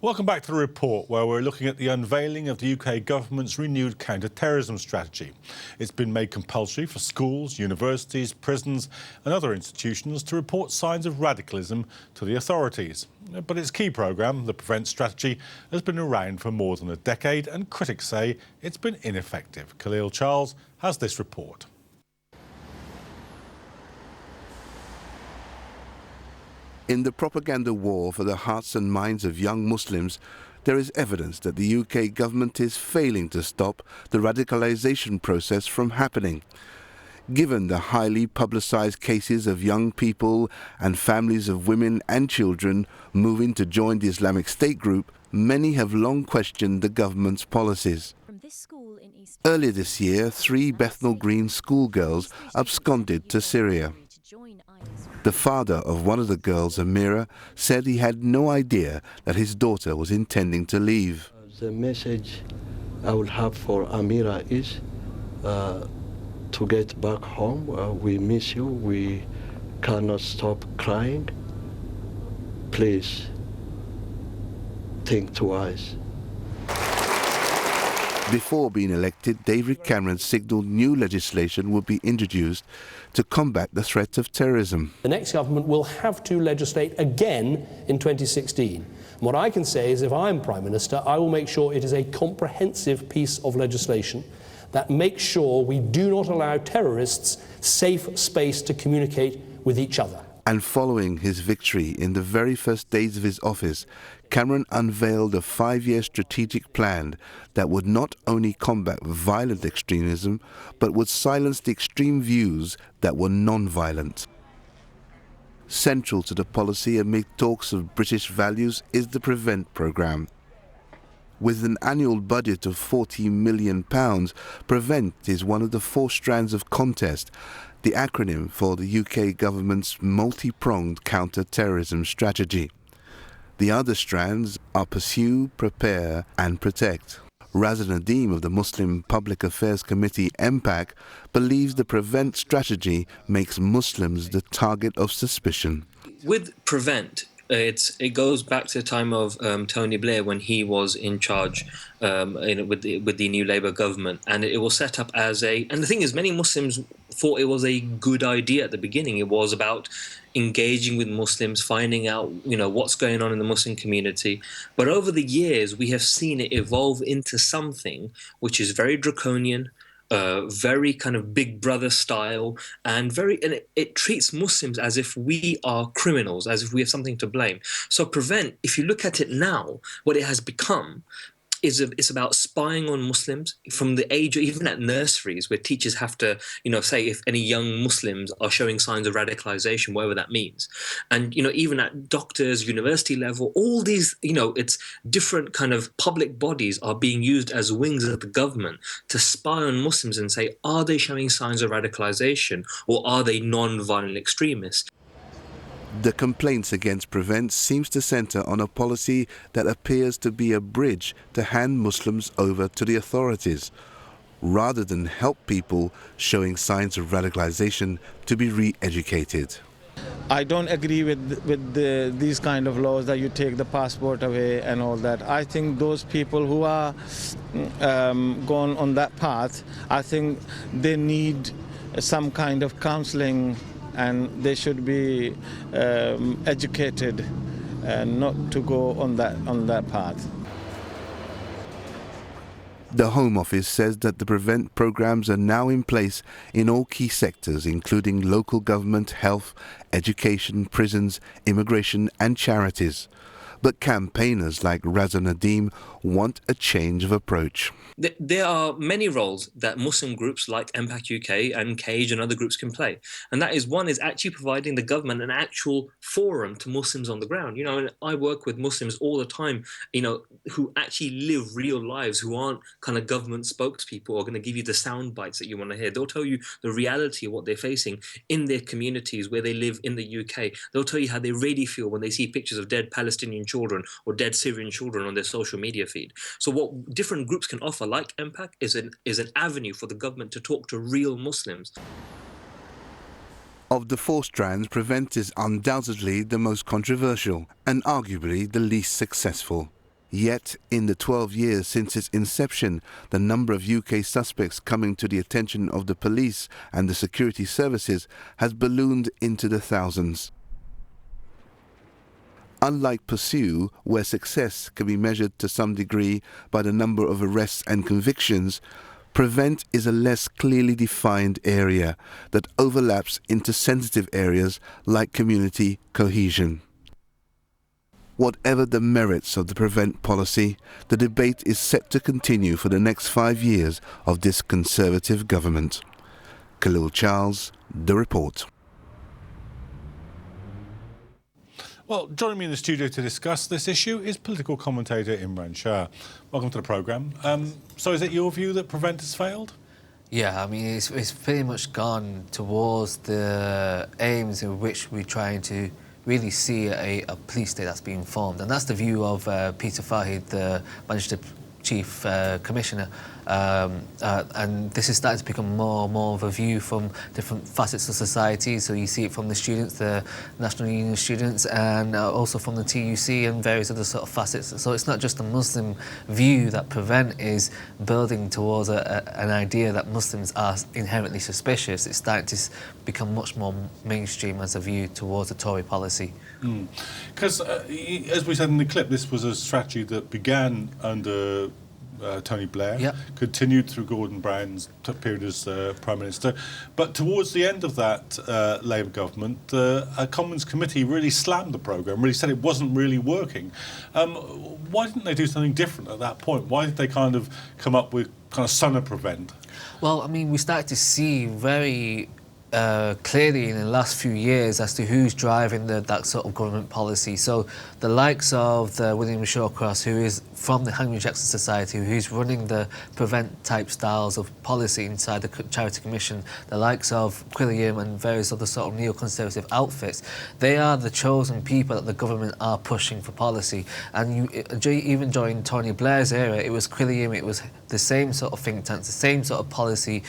Welcome back to the report, where we're looking at the unveiling of the UK government's renewed counter-terrorism strategy. It's been made compulsory for schools, universities, prisons and other institutions to report signs of radicalism to the authorities. But its key programme, the Prevent strategy, has been around for more than a decade, and critics say it's been ineffective. Khalil Charles has this report. In the propaganda war for the hearts and minds of young Muslims, there is evidence that the UK government is failing to stop the radicalisation process from happening. Given the highly publicised cases of young people and families of women and children moving to join the Islamic State group, many have long questioned the government's policies. Earlier this year, 3 Bethnal Green schoolgirls absconded to Syria. The father of one of the girls, Amira, said he had no idea that his daughter was intending to leave. The message I would have for Amira is to get back home. We miss you. We cannot stop crying. Please think twice. Before being elected, David Cameron signalled new legislation would be introduced to combat the threat of terrorism. The next government will have to legislate again in 2016. And what I can say is, if I'm Prime Minister, I will make sure it is a comprehensive piece of legislation that makes sure we do not allow terrorists safe space to communicate with each other. And following his victory in the very first days of his office, Cameron unveiled a 5-year strategic plan that would not only combat violent extremism, but would silence the extreme views that were non-violent. Central to the policy amid talks of British values is the Prevent programme. With an annual budget of £40 million, Prevent is one of the 4 strands of contest, the acronym for the UK government's multi-pronged counter-terrorism strategy. The other strands are Pursue, Prepare and Protect. Raza Nadeem of the Muslim Public Affairs Committee, MPAC, believes the Prevent strategy makes Muslims the target of suspicion. With Prevent, it goes back to the time of Tony Blair, when he was in charge with the new Labour government, and it was set up as a. And the thing is, many Muslims thought it was a good idea at the beginning. It was about engaging with Muslims, finding out what's going on in the Muslim community. But over the years, we have seen it evolve into something which is very draconian, very kind of Big Brother style, and it treats Muslims as if we are criminals, as if we have something to blame. So Prevent, if you look at it now, what it has become is it's about spying on Muslims from the age, even at nurseries, where teachers have to, say if any young Muslims are showing signs of radicalisation, whatever that means. And, even at doctors, university level, all these, it's different kind of public bodies are being used as wings of the government to spy on Muslims and say, are they showing signs of radicalisation, or are they non-violent extremists? The complaints against Prevent seems to centre on a policy that appears to be a bridge to hand Muslims over to the authorities, rather than help people showing signs of radicalisation to be re-educated. I don't agree with these kind of laws that you take the passport away and all that. I think those people who are gone on that path, I think they need some kind of counselling, and they should be educated and not to go on that path. The Home Office says that the Prevent programmes are now in place in all key sectors, including local government, health, education, prisons, immigration and charities. But campaigners like Raza Nadeem want a change of approach. There are many roles that Muslim groups like MPAC UK and CAGE and other groups can play. And that is, one is actually providing the government an actual forum to Muslims on the ground. And I work with Muslims all the time, who actually live real lives, who aren't kind of government spokespeople or going to give you the sound bites that you want to hear. They'll tell you the reality of what they're facing in their communities where they live in the UK. They'll tell you how they really feel when they see pictures of dead Palestinian children or dead Syrian children on their social media feed. So what different groups can offer, like MPAC, is an avenue for the government to talk to real Muslims. Of the 4 strands, Prevent is undoubtedly the most controversial and arguably the least successful. Yet, in the 12 years since its inception, the number of UK suspects coming to the attention of the police and the security services has ballooned into the thousands. Unlike Pursue, where success can be measured to some degree by the number of arrests and convictions, Prevent is a less clearly defined area that overlaps into sensitive areas like community cohesion. Whatever the merits of the Prevent policy, the debate is set to continue for the next 5 years of this Conservative government. Khalil Charles, The Report. Well, joining me in the studio to discuss this issue is political commentator Imran Shah. Welcome to the programme. So is it your view that Prevent has failed? Yeah, I mean, it's pretty much gone towards the aims in which we're trying to really see a police state that's being formed. And that's the view of Peter Fahid, the Magistrate Chief Commissioner. And this is starting to become more and more of a view from different facets of society. So you see it from the students, the National Union students, and also from the TUC and various other sort of facets. So it's not just a Muslim view that Prevent is building towards an idea that Muslims are inherently suspicious. It's starting to become much more mainstream as a view towards the Tory policy. Because, as we said in the clip, this was a strategy that began under Tony Blair, continued through Gordon Brown's period as Prime Minister, but towards the end of that Labour government, a Commons committee really slammed the programme, really said it wasn't really working. Why didn't they do something different at that point? Why did they kind of come up with kind of son of Prevent? Well, I mean, we started to see very clearly in the last few years as to who's driving that sort of government policy. So the likes of William Shawcross, who is from the Henry Jackson Society, who's running the Prevent type styles of policy inside the Charity Commission, the likes of Quilliam and various other sort of neoconservative outfits, they are the chosen people that the government are pushing for policy. And even during Tony Blair's era, it was Quilliam, it was the same sort of think tanks, the same sort of policy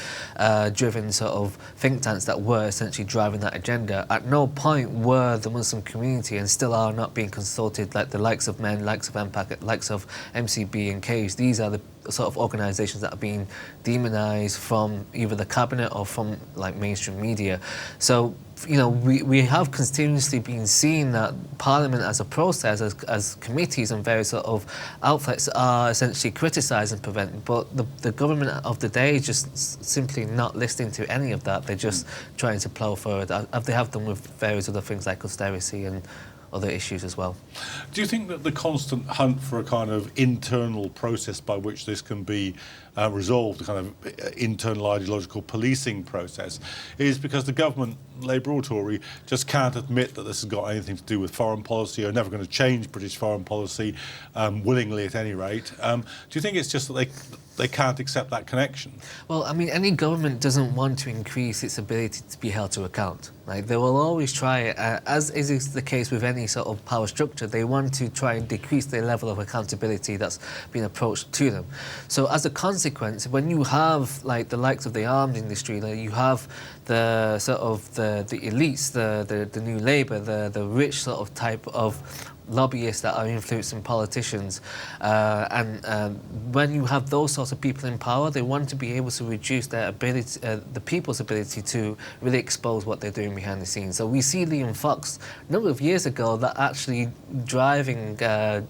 driven sort of think tanks that were essentially driving that agenda. At no point were the Muslim community, and still are not, being consulted, like the likes of MEN, likes of MPAC, likes of MCB and CAGE. These are the sort of organisations that are being demonised from either the cabinet or from like mainstream media. So, you know, we have continuously been seeing that Parliament as a process, as committees and various sort of outlets are essentially criticising Prevent, but the government of the day is just simply not listening to any of that. They're just trying to plough forward, as they have done with various other things like austerity and other issues as well. Do you think that the constant hunt for a kind of internal process by which this can be resolved, a kind of internal ideological policing process, is because the government, Labour or Tory, just can't admit that this has got anything to do with foreign policy, or never going to change British foreign policy, willingly at any rate? Do you think it's just that they can't accept that connection? Well, I mean, any government doesn't want to increase its ability to be held to account. Like, they will always try, as is the case with any sort of power structure, they want to try and decrease the level of accountability that's been approached to them. So as a consequence, when you have like the likes of the arms industry, like you have the sort of the elites, the new Labour, the rich sort of type of lobbyists that are influencing politicians, and when you have those sorts of people in power, they want to be able to reduce their ability, the people's ability to really expose what they're doing behind the scenes. So we see Liam Fox a number of years ago that actually driving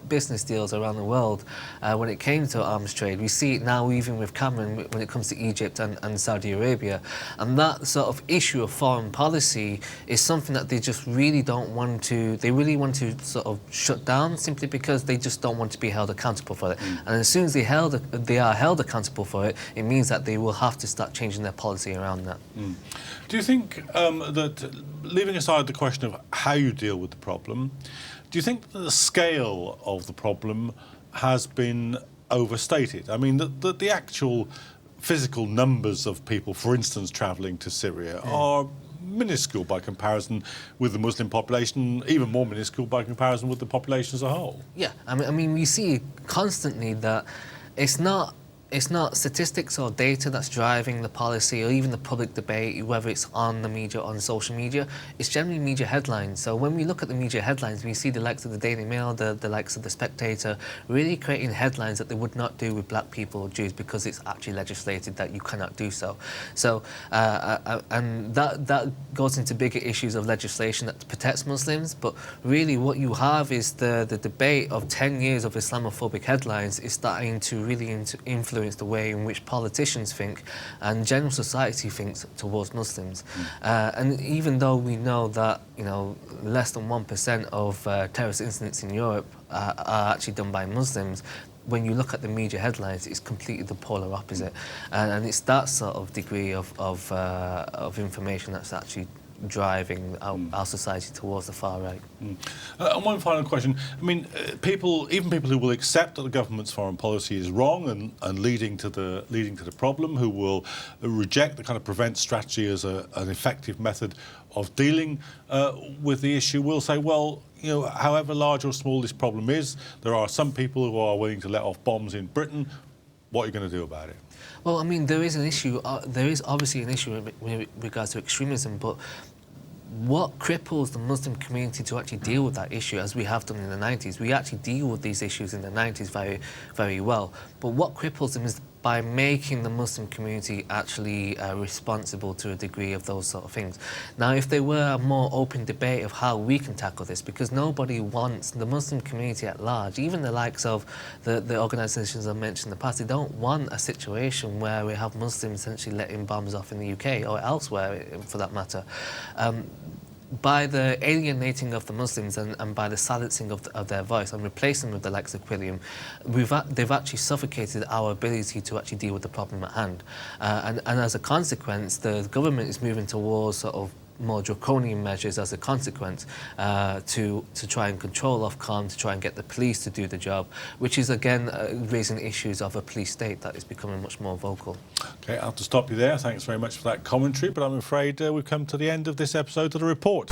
business deals around the world when it came to arms trade. We see it now even with Cameron when it comes to Egypt and Saudi Arabia. And that sort of issue of foreign policy is something that they just really don't want to, they really want to sort of shut down, simply because they just don't want to be held accountable for it. And as soon as they are held accountable for it, it means that they will have to start changing their policy around that. Do you think that, leaving aside the question of how you deal with the problem, do you think that the scale of the problem has been overstated? I mean, the actual physical numbers of people, for instance, travelling to Syria are minuscule by comparison with the Muslim population, even more minuscule by comparison with the population as a whole. Yeah, I mean, we see constantly that it's not It's not statistics or data that's driving the policy or even the public debate, whether it's on the media or on social media. It's generally media headlines. So when we look at the media headlines, we see the likes of the Daily Mail, the likes of the Spectator, really creating headlines that they would not do with black people or Jews because it's actually legislated that you cannot do so. So, and that goes into bigger issues of legislation that protects Muslims, but really what you have is the debate of 10 years of Islamophobic headlines is starting to really influence the way in which politicians think and general society thinks towards Muslims. And even though we know that, you know, less than 1% of terrorist incidents in Europe are actually done by Muslims, when you look at the media headlines, it's completely the polar opposite. And it's that sort of degree of information that's actually driving our society towards the far right. And one final question. I mean, even people who will accept that the government's foreign policy is wrong and leading to the problem, who will reject the kind of prevent strategy as an effective method of dealing with the issue, will say, well, you know, however large or small this problem is, there are some people who are willing to let off bombs in Britain. What are you going to do about it? Well, I mean, there is an issue. There is obviously an issue with regards to extremism, but what cripples the Muslim community to actually deal with that issue, as we have done in the 90s, we actually deal with these issues in the 90s very, very well. But what cripples them is by making the Muslim community actually responsible to a degree of those sort of things. Now, if there were a more open debate of how we can tackle this, because nobody wants, the Muslim community at large, even the likes of the organisations I mentioned in the past, they don't want a situation where we have Muslims essentially letting bombs off in the UK or elsewhere, for that matter. By the alienating of the Muslims and by the silencing of their voice and replacing them with the likes of Quilliam, they've actually suffocated our ability to actually deal with the problem at hand. And as a consequence, the government is moving towards sort of more draconian measures as a consequence to try and control Ofcom, to try and get the police to do the job, which is again raising issues of a police state that is becoming much more vocal. Okay, I'll have to stop you there. Thanks very much for that commentary, but I'm afraid we've come to the end of this episode of The Report.